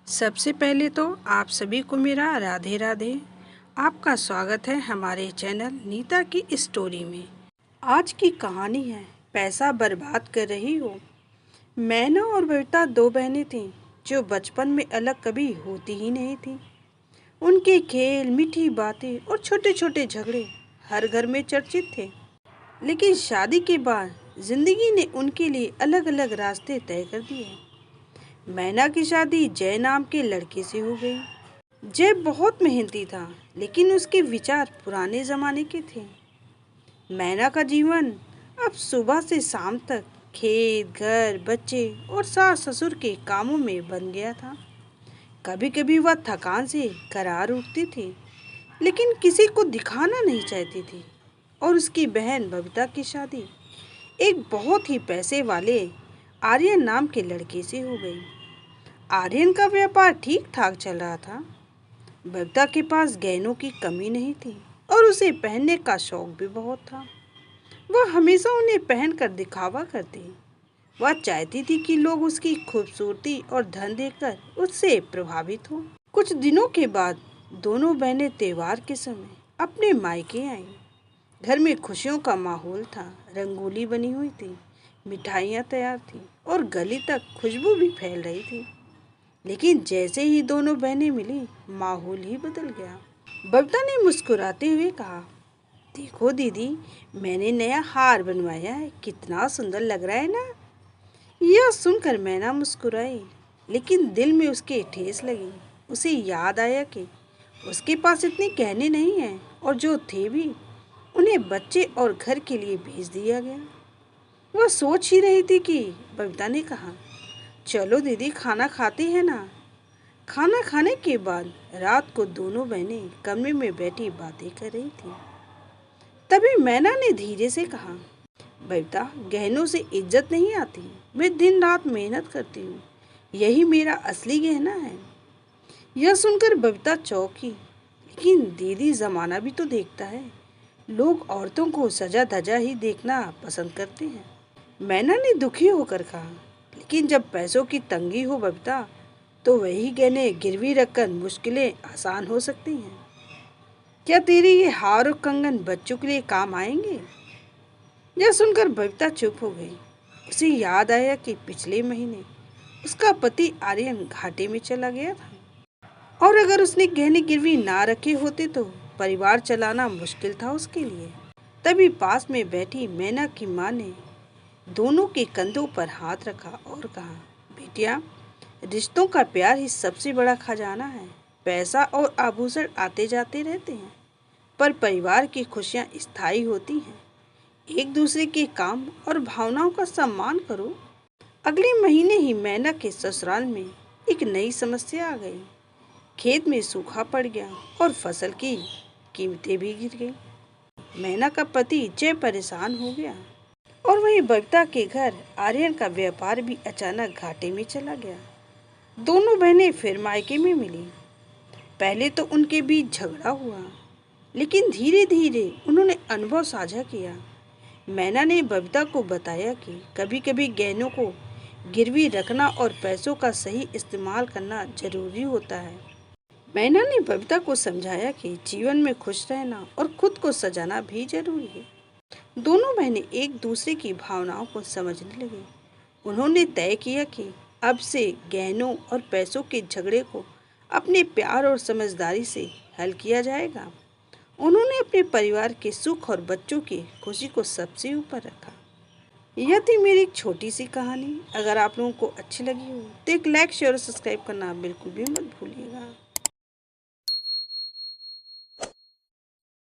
सबसे पहले तो आप सभी को मेरा राधे राधे। आपका स्वागत है हमारे चैनल नीता की स्टोरी में। आज की कहानी है पैसा बर्बाद कर रही हो। मैना और बबीता दो बहनें थीं जो बचपन में अलग कभी होती ही नहीं थीं। उनके खेल, मीठी बातें और छोटे छोटे झगड़े हर घर में चर्चित थे। लेकिन शादी के बाद जिंदगी ने उनके लिए अलग अलग रास्ते तय कर दिए। मैना की शादी जय नाम के लड़के से हो गई। जय बहुत मेहनती था, लेकिन उसके विचार पुराने जमाने के थे। मैना का जीवन अब सुबह से शाम तक खेत, घर, बच्चे और सास ससुर के कामों में बन गया था। कभी कभी वह थकान से करार उठती थी, लेकिन किसी को दिखाना नहीं चाहती थी। और उसकी बहन बबीता की शादी एक बहुत ही पैसे वाले आर्यन नाम के लड़के से हो गई। आर्यन का व्यापार ठीक ठाक चल रहा था। बबीता के पास गहनों की कमी नहीं थी और उसे पहनने का शौक भी बहुत था। वह हमेशा उन्हें पहनकर दिखावा करती। वह चाहती थी कि लोग उसकी खूबसूरती और धन देखकर उससे प्रभावित हो। कुछ दिनों के बाद दोनों बहनें त्योहार के समय अपने मायके आईं। घर में खुशियों का माहौल था। रंगोली बनी हुई थी, मिठाइयाँ तैयार थीं और गली तक खुशबू भी फैल रही थी। लेकिन जैसे ही दोनों बहनें मिली, माहौल ही बदल गया। बबीता ने मुस्कुराते हुए कहा, देखो दीदी, मैंने नया हार बनवाया है, कितना सुंदर लग रहा है ना। यह सुनकर मैना मुस्कुराई, लेकिन दिल में उसके ठेस लगी। उसे याद आया कि उसके पास इतने गहने नहीं हैं और जो थे भी उन्हें बच्चे और घर के लिए भेज दिया गया। वह सोच ही रही थी कि बबीता ने कहा, चलो दीदी, खाना खाते हैं ना। खाना खाने के बाद रात को दोनों बहनें कमरे में बैठी बातें कर रही थी। तभी मैना ने धीरे से कहा, बबीता, गहनों से इज्जत नहीं आती। मैं दिन रात मेहनत करती हूँ, यही मेरा असली गहना है। यह सुनकर बबीता चौंकी, लेकिन दीदी, जमाना भी तो देखता है। लोग औरतों को सजा धजा ही देखना पसंद करते हैं। मैना ने दुखी होकर कहा, लेकिन जब पैसों की तंगी हो बबीता, तो वही गहने गिरवी रखकर मुश्किलें आसान हो सकती हैं। क्या तेरे ये हार और कंगन बच्चों के लिए काम आएंगे? यह सुनकर बबीता चुप हो गई। उसे याद आया कि पिछले महीने उसका पति आर्यन घाटे में चला गया था और अगर उसने गहने गिरवी ना रखे होते तो परिवार चलाना मुश्किल था उसके लिए। तभी पास में बैठी मैना की माँ ने दोनों के कंधों पर हाथ रखा और कहा, बेटिया, रिश्तों का प्यार ही सबसे बड़ा खजाना है। पैसा और आभूषण आते जाते रहते हैं, पर परिवार की खुशियाँ स्थायी होती हैं। एक दूसरे के काम और भावनाओं का सम्मान करो। अगले महीने ही मैना के ससुराल में एक नई समस्या आ गई। खेत में सूखा पड़ गया और फसल की कीमतें भी गिर गई। मैना का पति जय परेशान हो गया और वहीं बबीता के घर आर्यन का व्यापार भी अचानक घाटे में चला गया। दोनों बहनें फिर मायके में मिली। पहले तो उनके बीच झगड़ा हुआ, लेकिन धीरे धीरे उन्होंने अनुभव साझा किया। मैना ने बबीता को बताया कि कभी कभी गहनों को गिरवी रखना और पैसों का सही इस्तेमाल करना जरूरी होता है। मैना ने बबीता को समझाया कि जीवन में खुश रहना और खुद को सजाना भी जरूरी है। दोनों बहनें एक दूसरे की भावनाओं को समझने लगी। उन्होंने तय किया कि अब से गहनों और पैसों के झगड़े को अपने प्यार और समझदारी से हल किया जाएगा। उन्होंने अपने परिवार के सुख और बच्चों की खुशी को सबसे ऊपर रखा। यह थी मेरी एक छोटी सी कहानी। अगर आप लोगों को अच्छी लगी हो तो एक लाइक, शेयर और सब्सक्राइब करना बिल्कुल भी मत भूलिएगा।